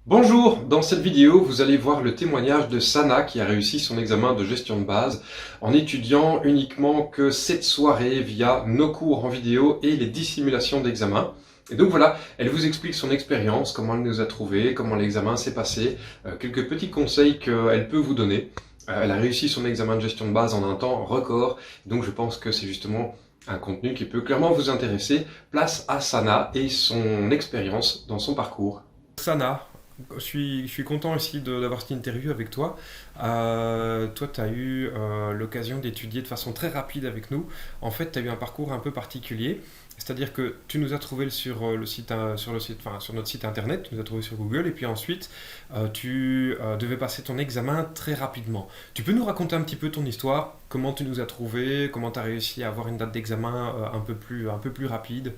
Bonjour, dans cette vidéo, vous allez voir le témoignage de Sana qui a réussi son examen de gestion de base en étudiant uniquement que 7 soirées via nos cours en vidéo et les 10 simulations d'examen. Et donc voilà, elle vous explique son expérience, comment elle nous a trouvés, comment l'examen s'est passé, quelques petits conseils qu'elle peut vous donner. Elle a réussi son examen de gestion de base en un temps record, donc je pense que c'est justement un contenu qui peut clairement vous intéresser. Place à Sana et son expérience dans son parcours. Sana, je suis content aussi d'avoir cette interview avec toi. Toi, tu as eu l'occasion d'étudier de façon très rapide avec nous. En fait, tu as eu un parcours un peu particulier. C'est-à-dire que tu nous as trouvé sur le site, enfin, sur notre site internet, tu nous as trouvé sur Google, et puis ensuite, tu devais passer ton examen très rapidement. Tu peux nous raconter un petit peu ton histoire, comment tu nous as trouvé, comment tu as réussi à avoir une date d'examen un peu plus rapide?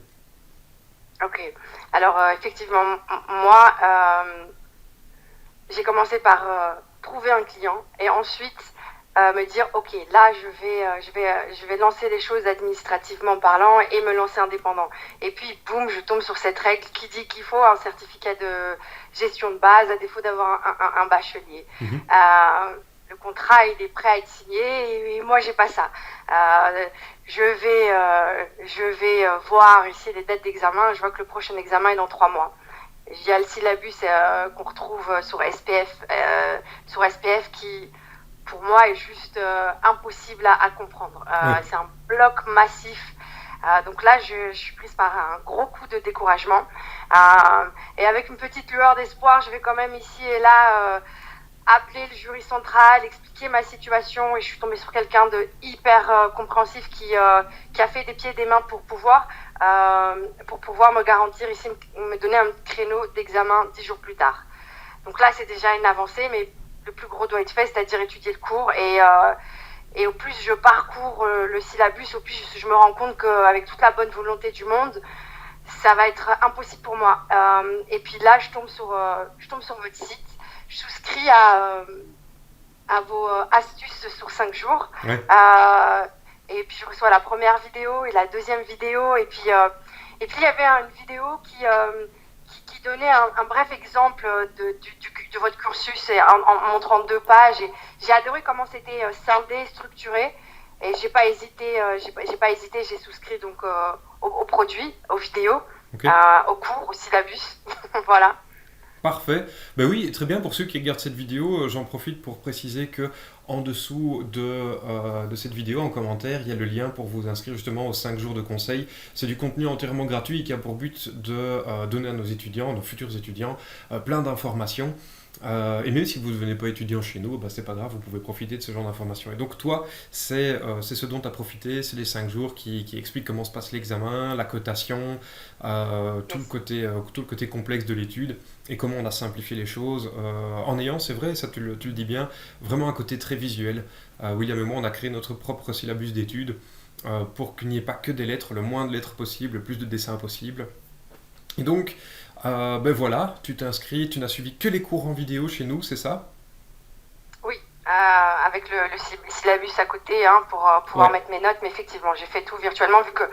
Ok. Alors effectivement, moi, j'ai commencé par trouver un client et ensuite me dire, ok, là, je vais lancer les choses administrativement parlant et me lancer indépendant. Et puis, boum, je tombe sur cette règle qui dit qu'il faut un certificat de gestion de base à défaut d'avoir un bachelier. Mhm. Le contrat, il est prêt à être signé et moi, j'ai pas ça. Euh, je vais voir ici les dates d'examen. Je vois que le prochain examen est dans 3 mois. Il y a le syllabus qu'on retrouve sur SPF qui, pour moi, est juste impossible à comprendre. Oui. C'est un bloc massif. Donc là, je suis prise par un gros coup de découragement. Et avec une petite lueur d'espoir, je vais quand même ici et là appeler le jury central, expliquer ma situation et je suis tombée sur quelqu'un de hyper compréhensif qui a fait des pieds et des mains pour pouvoir me garantir ici, me donner un créneau d'examen 10 jours plus tard. Donc là, c'est déjà une avancée, mais le plus gros doit être fait, c'est-à-dire étudier le cours et au plus je parcours le syllabus, au plus je me rends compte qu'avec toute la bonne volonté du monde, ça va être impossible pour moi. Et puis là, je tombe sur votre site, je souscris à vos astuces sur 5 jours. Ouais. Et puis je reçois la première vidéo et la deuxième vidéo. Et puis il y avait une vidéo qui donnait un bref exemple de votre cursus en montrant 2 pages. Et j'ai adoré comment c'était scindé, structuré. Et j'ai pas hésité, j'ai souscrit donc au produit, aux vidéos, Ok. au cours, au syllabus. Voilà. Parfait. Ben oui, très bien. Pour ceux qui regardent cette vidéo, j'en profite pour préciser que en dessous de cette vidéo, en commentaire, il y a le lien pour vous inscrire justement aux 5 jours de conseil. C'est du contenu entièrement gratuit qui a pour but de donner à nos étudiants, nos futurs étudiants, plein d'informations. Et même si vous ne venez pas étudiant chez nous, bah, c'est pas grave, vous pouvez profiter de ce genre d'informations. Et donc toi, c'est ce dont tu as profité, c'est les 5 jours qui expliquent comment se passe l'examen, la cotation, Yes. tout le côté complexe de l'étude et comment on a simplifié les choses en ayant, c'est vrai, ça tu le dis bien, vraiment un côté très visuel. William et moi, on a créé notre propre syllabus d'études pour qu'il n'y ait pas que des lettres, le moins de lettres possible, le plus de dessins possible. Et donc, ben voilà, tu t'inscris, tu n'as suivi que les cours en vidéo chez nous, c'est ça? Oui, avec le syllabus à côté pour pouvoir Ouais. mettre mes notes. Mais effectivement, j'ai fait tout virtuellement vu que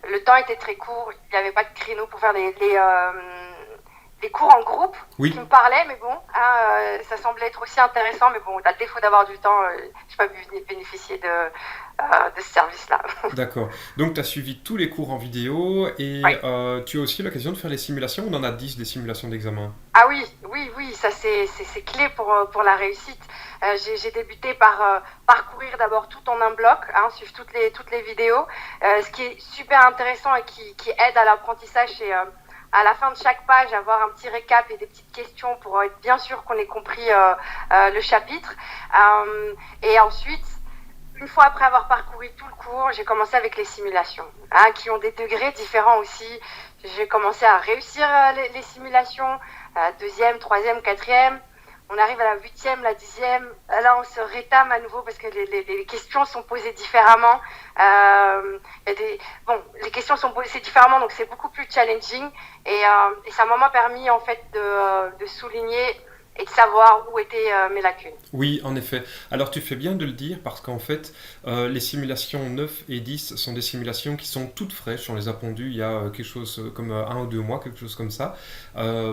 le temps était très court. Il n'y avait pas de créneau pour faire les cours en groupe qui Oui, me parlaient. Mais bon, ça semblait être aussi intéressant. Mais bon, à défaut d'avoir du temps, je n'ai pas pu bénéficier de ce service-là. d'accord. Donc tu as suivi tous les cours en vidéo et Oui. tu as aussi l'occasion de faire les simulations. On en a 10 des simulations d'examen. Ah oui, oui, oui, ça c'est clé pour la réussite. J'ai débuté par parcourir d'abord tout en un bloc, suivre toutes les vidéos. Ce qui est super intéressant et qui aide à l'apprentissage, c'est à la fin de chaque page avoir un petit récap et des petites questions pour être bien sûr qu'on ait compris le chapitre. Et ensuite, une fois après avoir parcouru tout le cours, j'ai commencé avec les simulations, qui ont des degrés différents aussi. J'ai commencé à réussir les simulations, deuxième, troisième, quatrième. On arrive à la huitième, la dixième. Là, on se rétame à nouveau parce que les questions sont posées différemment. Bon, les questions sont posées différemment, donc c'est beaucoup plus challenging. Et ça m'a permis en fait de souligner et de savoir où étaient mes lacunes. Oui, en effet. Alors tu fais bien de le dire parce qu'en fait, les simulations 9 et 10 sont des simulations qui sont toutes fraîches. On les a pondues il y a quelque chose comme 1 ou 2 mois, quelque chose comme ça.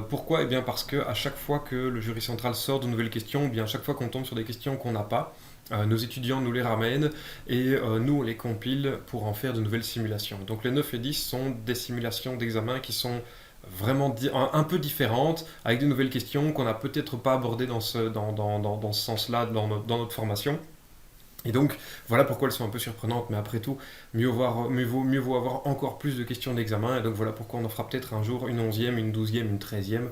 Pourquoi? Eh bien parce que à chaque fois que le jury central sort de nouvelles questions, ou bien à chaque fois qu'on tombe sur des questions qu'on n'a pas, nos étudiants nous les ramènent et nous on les compile pour en faire de nouvelles simulations. Donc les 9 et 10 sont des simulations d'examen qui sont vraiment un peu différentes, avec de nouvelles questions qu'on n'a peut-être pas abordées dans ce sens-là dans notre formation. Et donc, voilà pourquoi elles sont un peu surprenantes, mais après tout, mieux vaut avoir encore plus de questions d'examen, et donc voilà pourquoi on en fera peut-être un jour une 11e, une 12e, une 13e,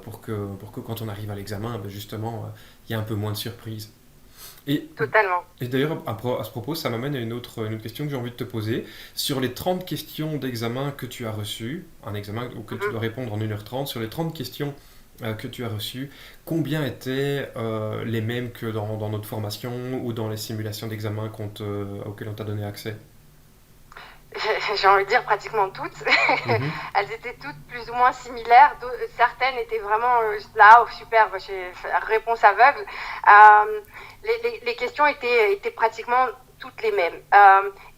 pour que quand on arrive à l'examen, ben justement, il y a un peu moins de surprises. Et, Totalement. et d'ailleurs, à ce propos, ça m'amène à une autre question que j'ai envie de te poser. Sur les 30 questions d'examen que tu as reçues, un examen auquel tu Mhm. dois répondre en 1h30, sur les 30 questions que tu as reçues, combien étaient les mêmes que dans notre formation ou dans les simulations d'examen auxquelles on t'a donné accès? J'ai envie de dire pratiquement toutes. Mhm. Elles étaient toutes plus ou moins similaires. Certaines étaient vraiment là, oh, super, j'ai réponse aveugle. Les questions étaient pratiquement toutes les mêmes.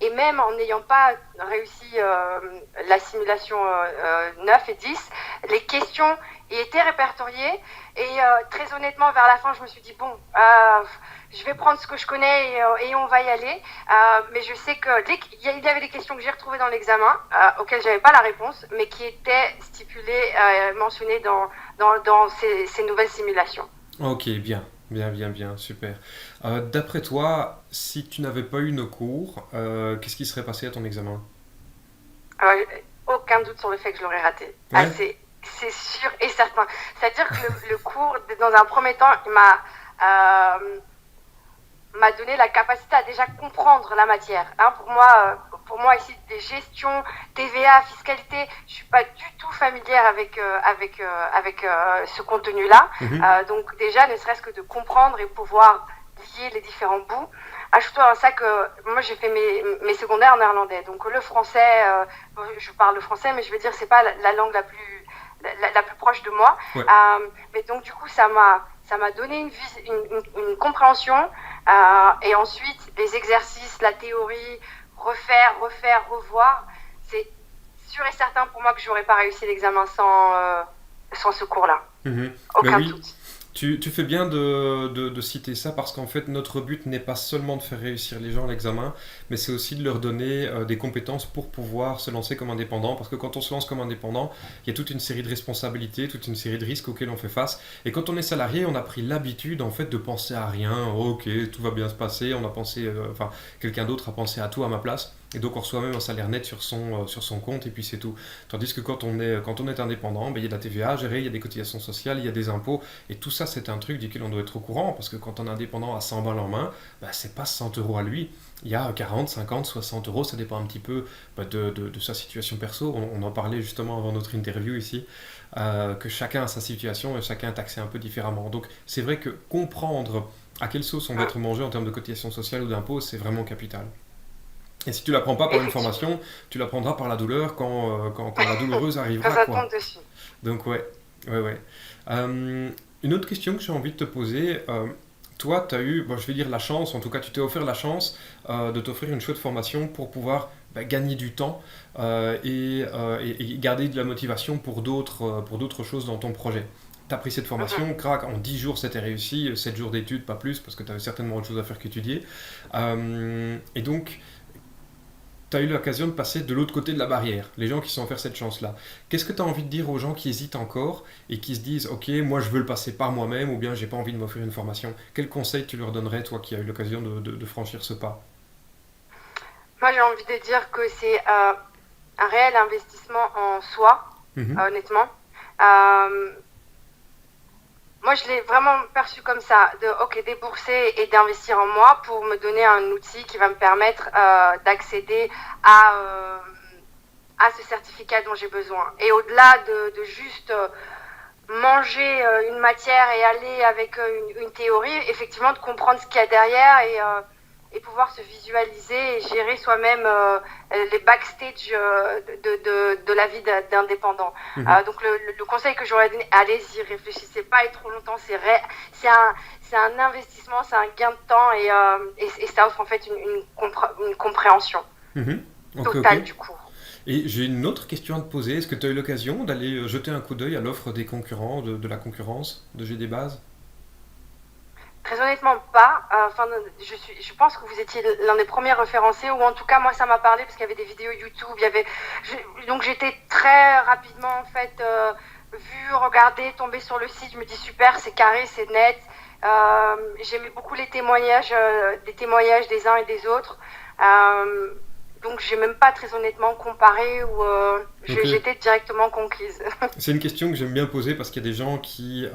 Et même en n'ayant pas réussi la simulation 9 et 10, les questions y étaient répertoriées. Et très honnêtement, vers la fin, je me suis dit, bon, je vais prendre ce que je connais et on va y aller. Mais je sais que il y avait des questions que j'ai retrouvées dans l'examen, auxquelles j'avais pas la réponse, mais qui étaient stipulées, mentionnées dans ces nouvelles simulations. Ok, bien. Bien, bien, bien, super. D'après toi, si tu n'avais pas eu nos cours, qu'est-ce qui serait passé à ton examen? Euh, Aucun doute sur le fait que je l'aurais raté. Ah, Ouais. c'est sûr et certain. C'est-à-dire que le cours, dans un premier temps, il m'a donné la capacité à déjà comprendre la matière. Hein, pour moi ici, des gestions, TVA, fiscalité, je suis pas du tout familière avec ce contenu-là. Mhm. Donc déjà, ne serait-ce que de comprendre et pouvoir lier les différents bouts. Ajoute-toi à ça que moi j'ai fait mes secondaires en néerlandais. Donc le français, je parle le français, mais je veux dire c'est pas la langue la plus proche de moi. Ouais. Mais donc du coup ça m'a donné une compréhension. Et ensuite les exercices, la théorie, revoir. C'est sûr et certain pour moi que j'aurais pas réussi l'examen sans ce cours-là. Mhm. Ben Aucun oui, doute. tu fais bien de citer ça parce qu'en fait, notre but n'est pas seulement de faire réussir les gens à l'examen, mais c'est aussi de leur donner des compétences pour pouvoir se lancer comme indépendant. Parce que quand on se lance comme indépendant, il y a toute une série de responsabilités, toute une série de risques auxquels on fait face. Et quand on est salarié, on a pris l'habitude en fait de penser à rien. Oh, ok, tout va bien se passer. On a pensé, enfin, quelqu'un d'autre a pensé à tout à ma place. Et donc on reçoit même un salaire net sur son compte et puis c'est tout. Tandis que quand on est indépendant, ben, il y a de la TVA à gérer, il y a des cotisations sociales, il y a des impôts. Et tout ça, c'est un truc duquel on doit être au courant, parce que quand un indépendant a 100 balles en main, bah, c'est pas 100 euros à lui. Il y a 40, 50, 60 euros, ça dépend un petit peu bah, de sa situation perso. On en parlait justement avant notre interview ici, que chacun a sa situation et chacun est taxé un peu différemment. Donc c'est vrai que comprendre à quelle sauce on va être mangé en termes de cotisation sociale ou d'impôts, c'est vraiment capital. Et si tu l'apprends pas par une Effectivement. formation, tu l'apprendras par la douleur quand la douloureuse Quand arrivera, ça tombe quoi. dessus. Donc ouais, ouais, ouais. Une autre question que j'ai envie de te poser, toi, tu as eu, bon, je vais dire la chance, en tout cas tu t'es offert la chance de t'offrir une chouette formation pour pouvoir bah, gagner du temps et garder de la motivation pour d'autres choses dans ton projet. Tu as pris cette Mhm. formation, crac, en 10 jours c'était réussi, 7 jours d'études, pas plus, parce que tu avais certainement autre chose à faire qu'étudier. Et donc, tu as eu l'occasion de passer de l'autre côté de la barrière, les gens qui sont offerts cette chance-là. Qu'est-ce que tu as envie de dire aux gens qui hésitent encore et qui se disent ok, moi je veux le passer par moi-même ou bien j'ai pas envie de m'offrir une formation? Quel conseil tu leur donnerais, toi qui as eu l'occasion de franchir ce pas? Moi, j'ai envie de dire que c'est un réel investissement en soi, Mhm. honnêtement. Euh, Moi, je l'ai vraiment perçu comme ça, de ok, débourser et d'investir en moi pour me donner un outil qui va me permettre d'accéder à, à ce certificat dont j'ai besoin. Et au-delà de juste manger une matière et aller avec une théorie, effectivement, de comprendre ce qu'il y a derrière et pouvoir se visualiser et gérer soi-même les backstage de la vie d'indépendant. Donc le conseil que j'aurais donné, allez-y, réfléchissez pas et trop longtemps, c'est un investissement, c'est un gain de temps et ça offre en fait une compréhension totale du cours. Et j'ai une autre question à te poser. Est-ce que tu as eu l'occasion d'aller jeter un coup d'œil à l'offre des concurrents, de la concurrence de GD Base? Très honnêtement, pas. Je pense que vous étiez l'un des premiers référencés, ou en tout cas, moi, ça m'a parlé parce qu'il y avait des vidéos YouTube. Donc, j'étais très rapidement, en fait, vue, regardée, tombée sur le site. Je me dis, super, c'est carré, c'est net. J'aimais beaucoup les témoignages, des uns et des autres. Donc, j'ai même pas très honnêtement comparé ou j'étais directement conquise. C'est une question que j'aime bien poser parce qu'il y a des gens qui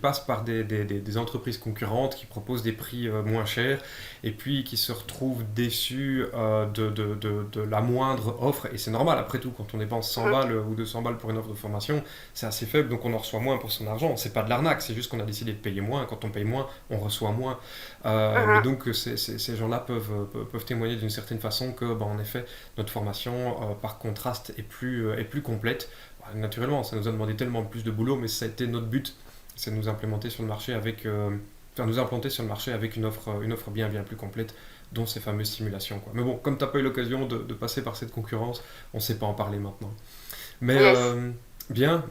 passent par des entreprises concurrentes qui proposent des prix moins chers et puis qui se retrouvent déçus de la moindre offre. Et c'est normal, après tout, quand on dépense 100 balles ou 200 balles pour une offre de formation, c'est assez faible, donc on en reçoit moins pour son argent. C'est pas de l'arnaque, c'est juste qu'on a décidé de payer moins. Quand on paye moins, on reçoit moins. Mais donc ces gens-là peuvent témoigner d'une certaine façon que, en effet, notre formation, par contraste, est plus complète. Naturellement, ça nous a demandé tellement plus de boulot, mais ça a été notre but, c'est de nous implémenter sur le marché avec, nous implanter sur le marché avec une offre bien plus complète, dont ces fameuses simulations, quoi. Mais bon, comme tu n'as pas eu l'occasion de passer par cette concurrence, on ne sait pas en parler maintenant. Mais bien.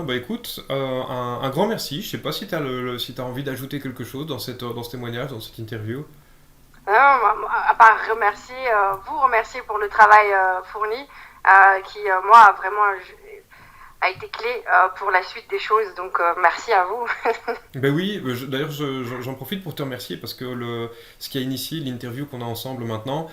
Bah écoute, un grand merci. Je ne sais pas si tu as envie d'ajouter quelque chose dans ce témoignage, dans cette interview. À part vous remercier pour le travail fourni, qui, moi, vraiment a été clé pour la suite des choses. Donc, merci à vous. Ben oui, d'ailleurs, j'en profite pour te remercier parce que ce qui a initié l'interview qu'on a ensemble maintenant,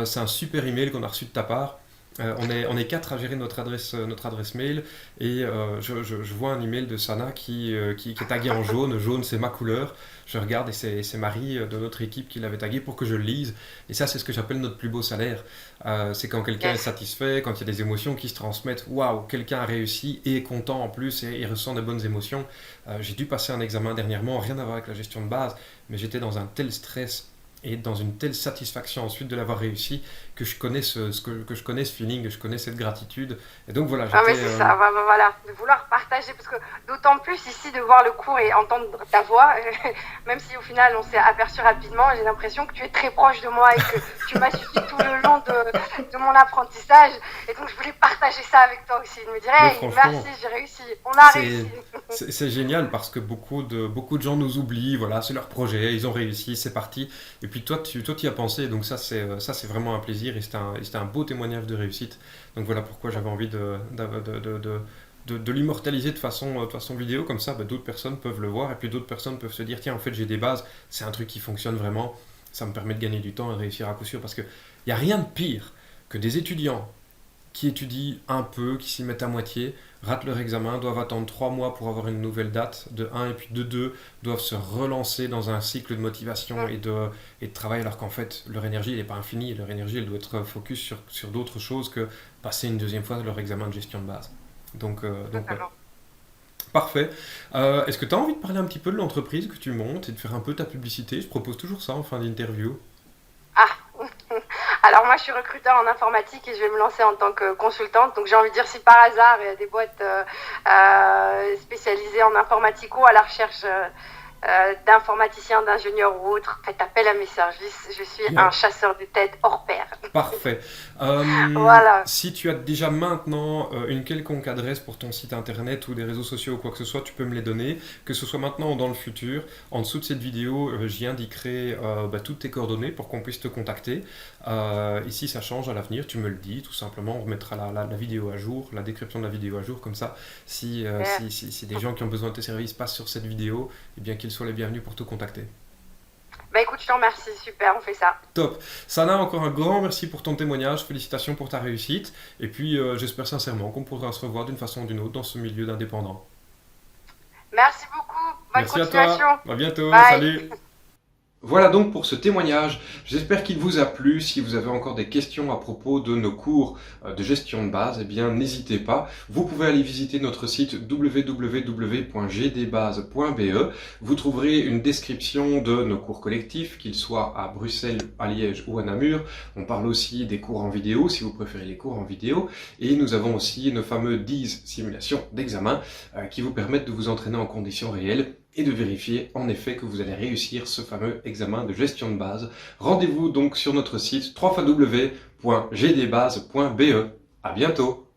c'est un super email qu'on a reçu de ta part. On est 4 à gérer notre adresse mail et je vois un email de Sana qui est tagué en jaune. Jaune, c'est ma couleur. Je regarde et c'est Marie de notre équipe qui l'avait tagué pour que je le lise. Et ça, c'est ce que j'appelle notre plus beau salaire. C'est quand quelqu'un est satisfait, quand il y a des émotions qui se transmettent. Waouh, quelqu'un a réussi et est content en plus et ressent des bonnes émotions. J'ai dû passer un examen dernièrement, rien à voir avec la gestion de base, mais j'étais dans un tel stress et dans une telle satisfaction ensuite de l'avoir réussi que je connais ce feeling, que je connais cette gratitude. Et donc voilà, mais c'est ça, voilà, de vouloir partager, parce que d'autant plus ici de voir le cours et entendre ta voix, même si au final on s'est aperçu rapidement, j'ai l'impression que tu es très proche de moi et que tu m'as suivi tout le long de mon apprentissage. Et donc je voulais partager ça avec toi aussi, de me dire hey, merci, j'ai réussi, on a réussi. C'est génial parce que beaucoup de gens nous oublient, voilà, c'est leur projet, ils ont réussi, c'est parti. Et puis toi, tu y as pensé, donc ça c'est vraiment un plaisir et c'était un beau témoignage de réussite. Donc voilà pourquoi j'avais envie de l'immortaliser de façon vidéo, comme ça d'autres personnes peuvent le voir et puis d'autres personnes peuvent se dire tiens, en fait j'ai des bases, c'est un truc qui fonctionne vraiment, ça me permet de gagner du temps et de réussir à coup sûr, parce qu'il n'y a rien de pire que des étudiants qui étudient un peu, qui s'y mettent à moitié, ratent leur examen, doivent attendre 3 mois pour avoir une nouvelle date, de 1, et puis de 2, doivent se relancer dans un cycle de motivation et de travail, alors qu'en fait, leur énergie n'est pas infinie, leur énergie, elle doit être focus sur d'autres choses que passer une deuxième fois leur examen de gestion de base. Donc voilà. Parfait. Est-ce que tu as envie de parler un petit peu de l'entreprise que tu montes et de faire un peu ta publicité? Je propose toujours ça en fin d'interview. Alors moi je suis recruteur en informatique et je vais me lancer en tant que consultante, donc j'ai envie de dire si par hasard il y a des boîtes spécialisées en informatique ou à la recherche d'informaticiens, d'ingénieurs ou autres, faites appel à mes services, je suis un chasseur de tête hors pair. Parfait. Voilà. Si tu as déjà maintenant une quelconque adresse pour ton site internet ou des réseaux sociaux ou quoi que ce soit, tu peux me les donner, que ce soit maintenant ou dans le futur. En dessous de cette vidéo, j'y indiquerai toutes tes coordonnées pour qu'on puisse te contacter. Et si ça change à l'avenir, tu me le dis, tout simplement, on remettra la vidéo à jour, la description de la vidéo à jour, comme ça, si des gens qui ont besoin de tes services passent sur cette vidéo, eh bien qu'ils soient les bienvenus pour te contacter. Bah écoute, je te remercie, super, on fait ça. Top. Sana, encore un grand merci pour ton témoignage, félicitations pour ta réussite, et puis j'espère sincèrement qu'on pourra se revoir d'une façon ou d'une autre dans ce milieu d'indépendants. Merci beaucoup, bonne merci continuation. à toi, à bientôt, Bye. salut. Voilà donc pour ce témoignage. J'espère qu'il vous a plu. Si vous avez encore des questions à propos de nos cours de gestion de base, eh bien n'hésitez pas. Vous pouvez aller visiter notre site www.gdbase.be. Vous trouverez une description de nos cours collectifs, qu'ils soient à Bruxelles, à Liège ou à Namur. On parle aussi des cours en vidéo, si vous préférez les cours en vidéo. Et nous avons aussi nos fameux 10 simulations d'examen qui vous permettent de vous entraîner en conditions réelles et de vérifier en effet que vous allez réussir ce fameux examen de gestion de base. Rendez-vous donc sur notre site www.gdbase.be. À bientôt!